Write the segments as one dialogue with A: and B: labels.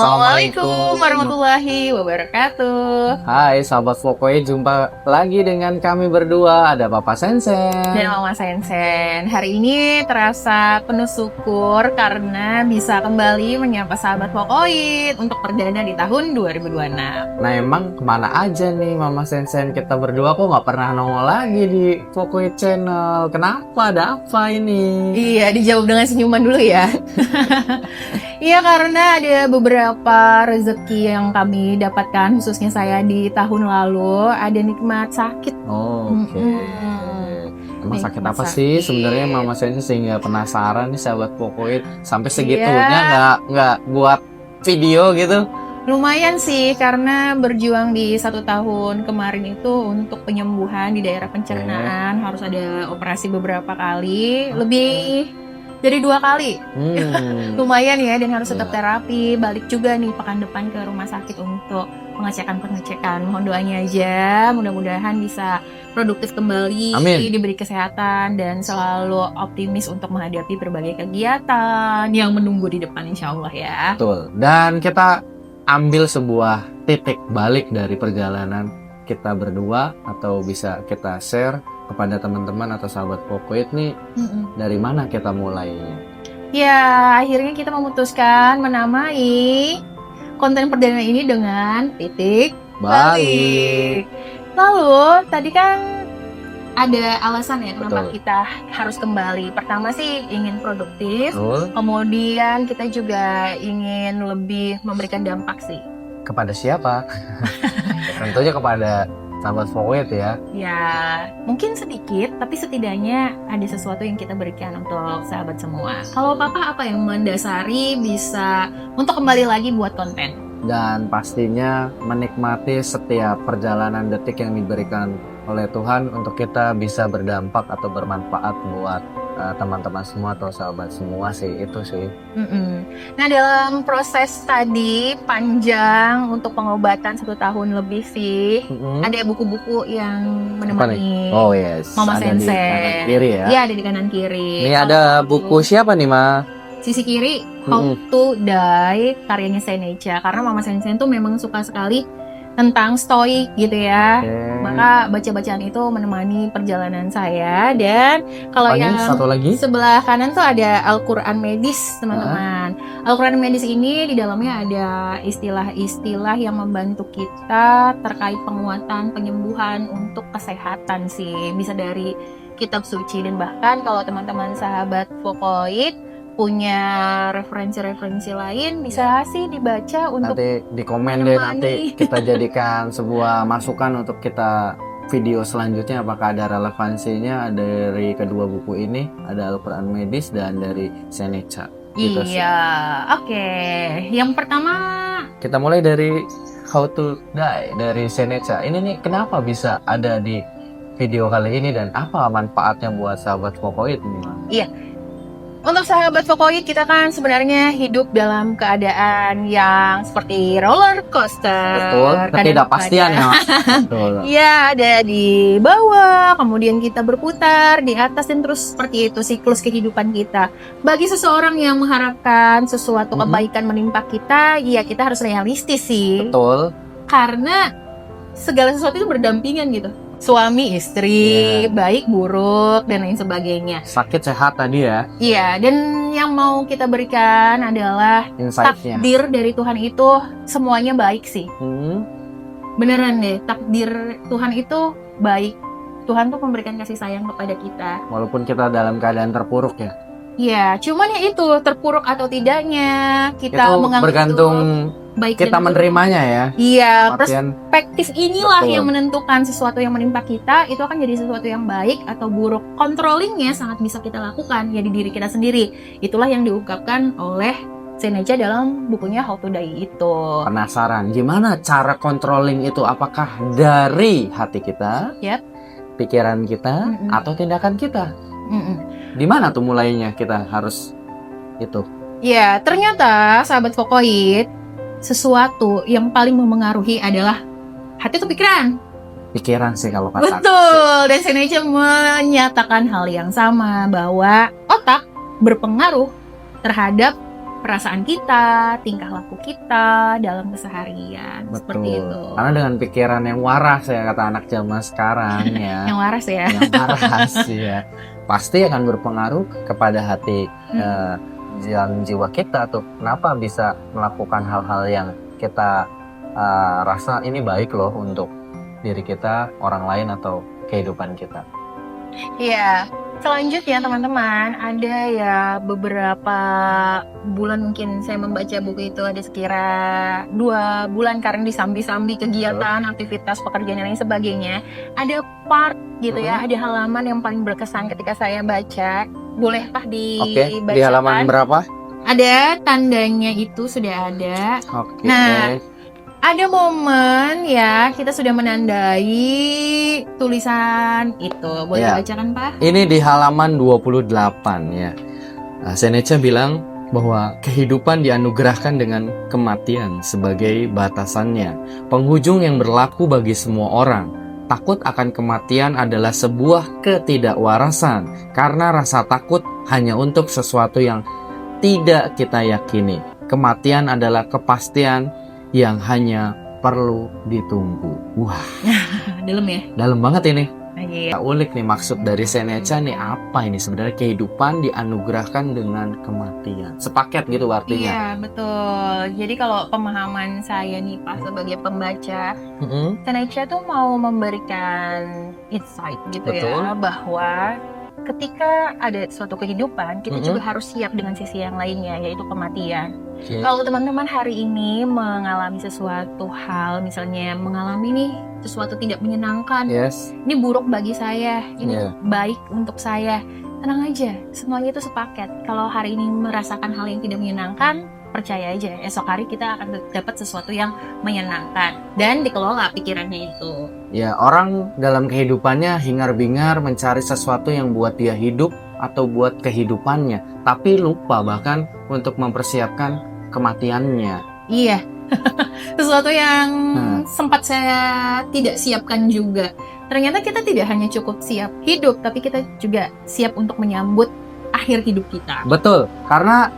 A: Assalamualaikum warahmatullahi wabarakatuh.
B: Hai sahabat Fokoy, jumpa lagi dengan kami berdua. Ada Papa Sensen
A: Dan Mama Sensen. Hari ini terasa penuh syukur karena bisa kembali menyapa sahabat Fokoy untuk perdana di tahun 2026.
B: Nah emang kemana aja nih Mama Sensen? Kita berdua kok nggak pernah nongol lagi di Fokoy Channel. Kenapa? Ada apa ini?
A: Iya, dijawab dengan senyuman dulu ya. Iya, karena ada beberapa rezeki yang kami dapatkan, khususnya saya di tahun lalu, ada nikmat sakit.
B: Oh, oke. Emang sakit
A: Nikmat
B: apa sih
A: sakit.
B: sebenarnya Mama Sensen sehingga penasaran nih sahabat Fokoy sampai
A: Iya.
B: segitunya nggak buat video gitu?
A: Lumayan sih, karena berjuang di 1 tahun kemarin itu untuk penyembuhan di daerah pencernaan, harus ada operasi beberapa kali, lebih dari 2 kali. Lumayan ya, dan harus tetap
B: Iya.
A: terapi. Balik juga nih pekan depan ke rumah sakit untuk pengecekan. Mohon doanya aja, mudah-mudahan bisa produktif kembali,
B: Amin.
A: diberi kesehatan, dan selalu optimis untuk menghadapi berbagai kegiatan yang menunggu di depan, insya Allah ya.
B: Betul. Dan kita ambil sebuah titik balik dari perjalanan kita berdua, atau bisa kita share kepada teman-teman atau sahabat Fokoy nih, dari mana kita mulai?
A: Ya, akhirnya kita memutuskan menamai konten perdana ini dengan titik balik. Lalu, tadi kan ada alasan ya kenapa
B: Betul.
A: kita harus kembali. Pertama sih ingin produktif,
B: Betul.
A: kemudian kita juga ingin lebih memberikan dampak sih.
B: Kepada siapa? Tentunya kepada sahabat Fokoy ya.
A: Ya, mungkin sedikit, tapi setidaknya ada sesuatu yang kita berikan untuk sahabat semua. Kalau Papa apa yang mendasari bisa untuk kembali lagi buat konten?
B: Dan pastinya menikmati setiap perjalanan detik yang diberikan oleh Tuhan untuk kita bisa berdampak atau bermanfaat buat teman-teman semua atau sahabat semua sih, itu sih.
A: Nah, dalam proses tadi panjang untuk pengobatan 1 tahun lebih sih, ada buku-buku yang menemani
B: Oh yes,
A: Mama
B: ada di
A: Sensen.
B: kanan kiri ya.
A: Iya, ada di kanan kiri.
B: Ini ada buku siapa nih Ma?
A: Sisi kiri, How to Die, karyanya Seneca. Karena Mama Sensen tuh memang suka sekali tentang stoik gitu ya. Maka baca-bacaan itu menemani perjalanan saya. Dan kalau
B: Ini
A: yang
B: satu lagi.
A: sebelah kanan tuh ada Al-Quran medis, teman-teman. Al-Quran medis ini di dalamnya ada istilah-istilah yang membantu kita terkait penguatan, penyembuhan untuk kesehatan sih. Bisa dari kitab suci, dan bahkan kalau teman-teman sahabat Fokoy punya referensi-referensi lain, bisa sih dibaca untuk
B: Nanti di komen deh,
A: menemani.
B: nanti kita jadikan sebuah masukan untuk kita video selanjutnya apakah ada relevansinya dari kedua buku ini, ada Al-Quran medis dan dari Seneca. Gitu sih.
A: Iya, oke. Yang pertama,
B: Kita mulai dari How to Die dari Seneca. Ini nih kenapa bisa ada di video kali ini dan apa manfaatnya buat sahabat Fokoy ini? Ma?
A: untuk sahabat Fokoy, kita kan sebenarnya hidup dalam keadaan yang seperti roller coaster.
B: Betul, ketidakpastian ya. Betul.
A: Iya, ada di bawah, kemudian kita berputar di atas, dan terus seperti itu siklus kehidupan kita. Bagi seseorang yang mengharapkan sesuatu kebaikan menimpa kita, ya kita harus realistis sih.
B: Betul.
A: Karena segala sesuatu itu berdampingan gitu. Suami, istri, baik, buruk, dan lain sebagainya.
B: Sakit sehat tadi ya,
A: Iya, dan yang mau kita berikan adalah
B: insight-nya.
A: takdir dari Tuhan itu semuanya baik sih. Beneran deh, takdir Tuhan itu baik. Tuhan tuh memberikan kasih sayang kepada kita.
B: Walaupun kita dalam keadaan terpuruk ya.
A: Iya, cuman ya itu, terpuruk atau tidaknya, kita
B: Itu
A: menganggap
B: bergantung
A: itu baik
B: kita
A: dan buruk.
B: menerimanya ya.
A: Iya,
B: Artian
A: perspektif inilah
B: Betul.
A: yang menentukan sesuatu yang menimpa kita itu akan jadi sesuatu yang baik atau buruk. Controllingnya sangat bisa kita lakukan ya di diri kita sendiri. Itulah yang diungkapkan oleh Seneca dalam bukunya How to Die itu.
B: penasaran gimana cara controlling itu, apakah dari hati kita,
A: Yap.
B: pikiran kita, atau tindakan kita? Di mana tuh mulainya kita harus itu?
A: Ya, ternyata sahabat Fokoid, sesuatu yang paling memengaruhi adalah hati atau pikiran.
B: Pikiran sih kalau kata aku.
A: Betul, dan Seneca menyatakan hal yang sama, bahwa otak berpengaruh terhadap perasaan kita, tingkah laku kita dalam keseharian. Seperti itu.
B: Betul. Karena dengan pikiran yang waras ya, kata anak zaman sekarang ya.
A: Yang waras ya.
B: Yang waras ya. Pasti akan berpengaruh kepada hati yang jiwa kita tuh. Kenapa bisa melakukan hal-hal yang kita rasa ini baik loh untuk diri kita, orang lain atau kehidupan kita.
A: Iya. Selanjutnya teman-teman, ada ya beberapa bulan mungkin saya membaca buku itu ada sekira 2 bulan karena disambi-sambi kegiatan, aktivitas, pekerjaan dan lain sebagainya. Ada part gitu ya, ada halaman yang paling berkesan ketika saya baca. Bolehkah dibacakan?
B: Oke, di halaman berapa?
A: Ada tandanya itu sudah ada.
B: Oke.
A: Nah, ada momen ya kita sudah menandai tulisan itu. Boleh
B: Ya.
A: bacakan Pak?
B: Ini di halaman 28 ya. Seneca bilang bahwa kehidupan dianugerahkan dengan kematian sebagai batasannya, penghujung yang berlaku bagi semua orang. Takut akan kematian adalah sebuah ketidakwarasan karena rasa takut hanya untuk sesuatu yang tidak kita yakini. Kematian adalah kepastian yang hanya perlu ditunggu. Wah,
A: Dalam ya?
B: dalam banget ini.
A: Iya.
B: Kita ulik nih maksud dari Seneca nih apa ini sebenarnya kehidupan dianugerahkan dengan kematian. Sepaket gitu artinya.
A: Iya, betul. Jadi kalau pemahaman saya nih Pak sebagai pembaca, Seneca tuh mau memberikan insight gitu
B: Betul.
A: ya, bahwa ketika ada suatu kehidupan, kita juga harus siap dengan sisi yang lainnya, yaitu kematian.
B: Oke.
A: Kalau teman-teman hari ini mengalami sesuatu hal, misalnya mengalami nih sesuatu tidak menyenangkan,
B: Yes.
A: ini buruk bagi saya, ini
B: Iya.
A: baik untuk saya, tenang aja, semuanya itu sepaket. Kalau hari ini merasakan hal yang tidak menyenangkan, percaya aja, esok hari kita akan dapat sesuatu yang menyenangkan dan dikelola pikirannya itu.
B: Ya, orang dalam kehidupannya hingar-bingar mencari sesuatu yang buat dia hidup atau buat kehidupannya, tapi lupa bahkan untuk mempersiapkan kematiannya.
A: Iya, sesuatu yang sempat saya tidak siapkan juga. Ternyata kita tidak hanya cukup siap hidup, tapi kita juga siap untuk menyambut akhir hidup kita.
B: Betul, karena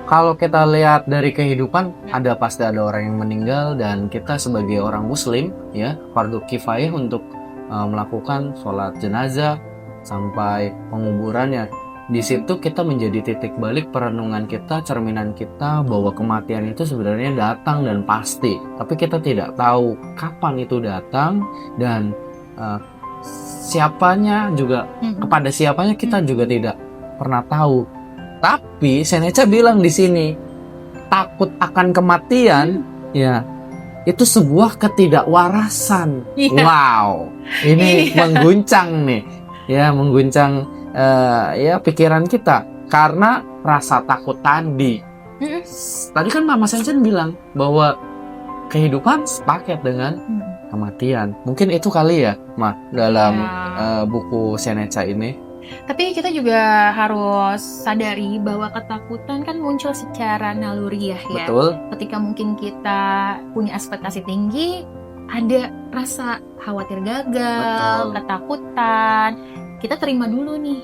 B: kalau kita lihat dari kehidupan, pasti ada orang yang meninggal dan kita sebagai orang muslim ya, fardu kifayah untuk melakukan sholat jenazah sampai penguburannya. Di situ kita menjadi titik balik perenungan kita, cerminan kita bahwa kematian itu sebenarnya datang dan pasti. Tapi kita tidak tahu kapan itu datang dan siapanya juga, kepada siapanya kita juga tidak pernah tahu. Tapi Seneca bilang di sini, takut akan kematian, ya itu sebuah ketidakwarasan.
A: Iya.
B: Wow, ini mengguncang nih, ya mengguncang ya pikiran kita karena rasa takut tadi. Tadi kan Mama Sensen bilang bahwa kehidupan sepaket dengan kematian. Mungkin itu kali ya, Ma, dalam buku Seneca ini.
A: Tapi kita juga harus sadari bahwa ketakutan kan muncul secara naluriah ya.
B: Betul.
A: Ketika mungkin kita punya ekspektasi tinggi, ada rasa khawatir gagal,
B: Betul.
A: ketakutan. Kita terima dulu nih,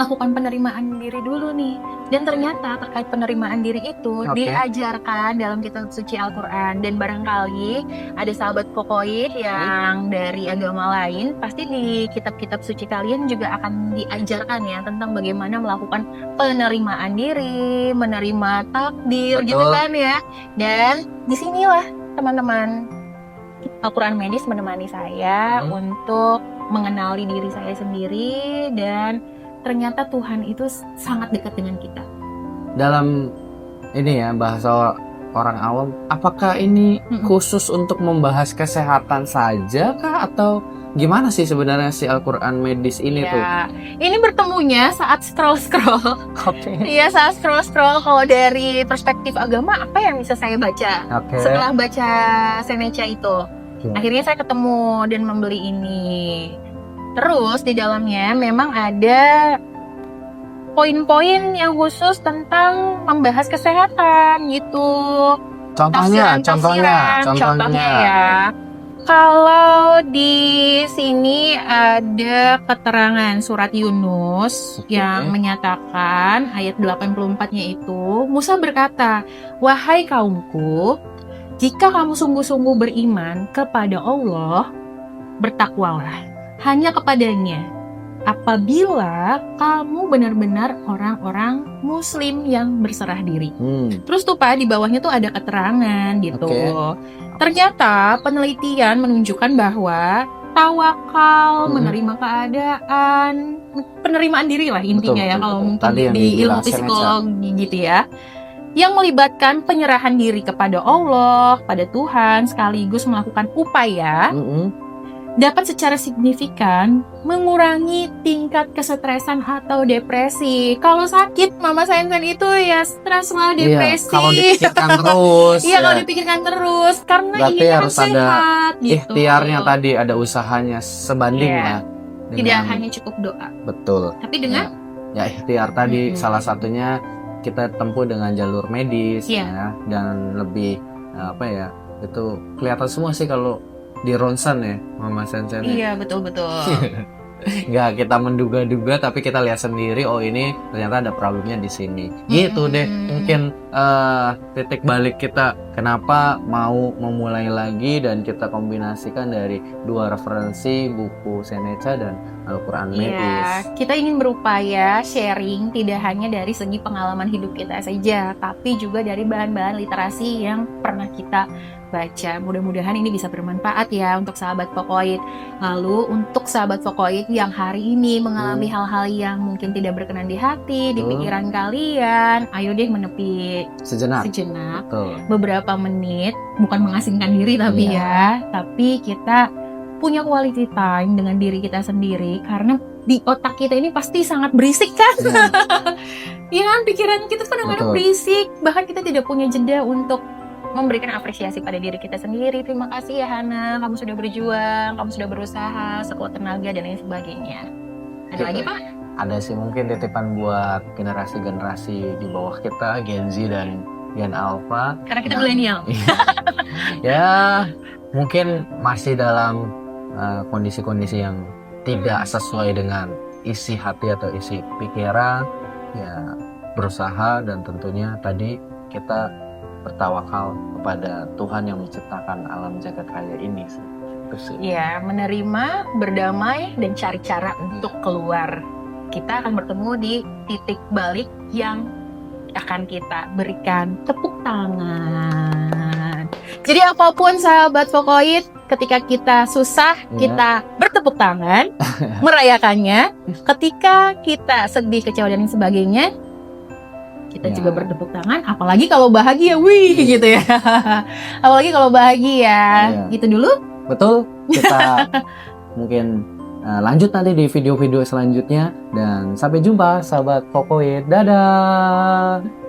A: lakukan penerimaan diri dulu nih. Dan ternyata terkait penerimaan diri itu diajarkan dalam kitab suci Al-Quran. Dan barangkali ada sahabat Kokoid yang dari agama lain, pasti di kitab-kitab suci kalian juga akan diajarkan ya tentang bagaimana melakukan penerimaan diri, menerima takdir.
B: Betul.
A: Gitu kan ya. Dan disinilah teman-teman, Al-Quran medis menemani saya untuk mengenali diri saya sendiri, dan ternyata Tuhan itu sangat dekat dengan kita.
B: Dalam ini ya bahasa orang awam, apakah ini khusus untuk membahas kesehatan saja kah atau gimana sih sebenarnya si Al-Quran medis ini tuh?
A: Ini bertemunya saat scroll-scroll.
B: Oke.
A: Iya, saat scroll-scroll. Kalau dari perspektif agama, apa yang bisa saya baca setelah baca Seneca itu? Akhirnya saya ketemu dan membeli ini. Terus di dalamnya memang ada poin-poin yang khusus tentang membahas kesehatan gitu.
B: Contohnya
A: Contohnya ya. Kalau di sini ada keterangan surat Yunus
B: Oke.
A: yang menyatakan ayat 84-nya itu, Musa berkata, "Wahai kaumku, jika kamu sungguh-sungguh beriman kepada Allah, bertakwalah hanya kepadanya. Apabila kamu benar-benar orang-orang muslim yang berserah diri." Terus tuh Pak, di bawahnya tuh ada keterangan gitu.
B: Oke.
A: Ternyata penelitian menunjukkan bahwa tawakal, menerima keadaan, penerimaan diri lah intinya ya, kalau mungkin
B: Tadi yang
A: di ilmu
B: dibilang Seneca.
A: psikologi gitu ya, yang melibatkan penyerahan diri kepada Allah, pada Tuhan, sekaligus melakukan upaya dapat secara signifikan mengurangi tingkat kesetresan atau depresi. Kalau sakit, Mama Sensen itu ya stres lah, depresi.
B: Iya, kalau dipikirkan terus.
A: Iya, kalau dipikirkan terus, karena
B: Berarti
A: ini
B: harus ada
A: sehat gitu.
B: ikhtiarnya tadi, ada usahanya sebanding
A: Iya.
B: lah.
A: Tidak
B: dengan-
A: hanya cukup doa,
B: Betul.
A: tapi dengan
B: Ya ikhtiar tadi
A: Mm-mm.
B: salah satunya kita tempuh dengan jalur medis
A: Iya.
B: ya, dan lebih apa ya, itu kelihatan semua sih kalau di ronsen ya Mama Sensen.
A: iya betul-betul.
B: Nggak kita menduga-duga, tapi kita lihat sendiri, oh ini ternyata ada problemnya di sini. Gitu deh mungkin titik balik kita kenapa mau memulai lagi, dan kita kombinasikan dari dua referensi buku Seneca dan Al-Quran Medis.
A: Iya, kita ingin berupaya sharing tidak hanya dari segi pengalaman hidup kita saja, tapi juga dari bahan-bahan literasi yang pernah kita baca. Mudah-mudahan ini bisa bermanfaat ya untuk sahabat Vokoid. Lalu untuk sahabat Vokoid yang hari ini mengalami hal-hal yang mungkin tidak berkenan di hati, di pikiran kalian, ayo deh menepi
B: Sejenak.
A: sejenak, beberapa menit, bukan mengasingkan diri tapi ya, tapi kita punya quality time dengan diri kita sendiri, karena di otak kita ini pasti sangat berisik kan. Iya kan, pikiran kita kadang-kadang
B: Betul.
A: berisik, bahkan kita tidak punya jeda untuk memberikan apresiasi pada diri kita sendiri. Terima kasih ya Hana, kamu sudah berjuang, kamu sudah berusaha sekuat tenaga dan lain sebagainya. Ada lagi Pak?
B: Ada sih mungkin titipan buat generasi-generasi di bawah kita, Gen Z dan Gen Alpha.
A: Karena kita milenial.
B: Ya mungkin masih dalam kondisi-kondisi yang tidak sesuai dengan isi hati atau isi pikiran, ya berusaha, dan tentunya tadi kita bertawakal kepada Tuhan yang menciptakan alam jagat raya ini sih. Itu sih.
A: Ya, menerima, berdamai, dan cari cara untuk keluar. Kita akan bertemu di titik balik yang akan kita berikan tepuk tangan. Jadi apapun sahabat Vokoid, ketika kita susah, kita bertepuk tangan, merayakannya. Ketika kita sedih, kecewa, dan sebagainya, kita juga bertepuk tangan. Apalagi kalau bahagia, wih gitu ya. Apalagi kalau bahagia, gitu dulu.
B: Betul, kita mungkin lanjut nanti di video-video selanjutnya, dan sampai jumpa sahabat Vokoid. Dadah.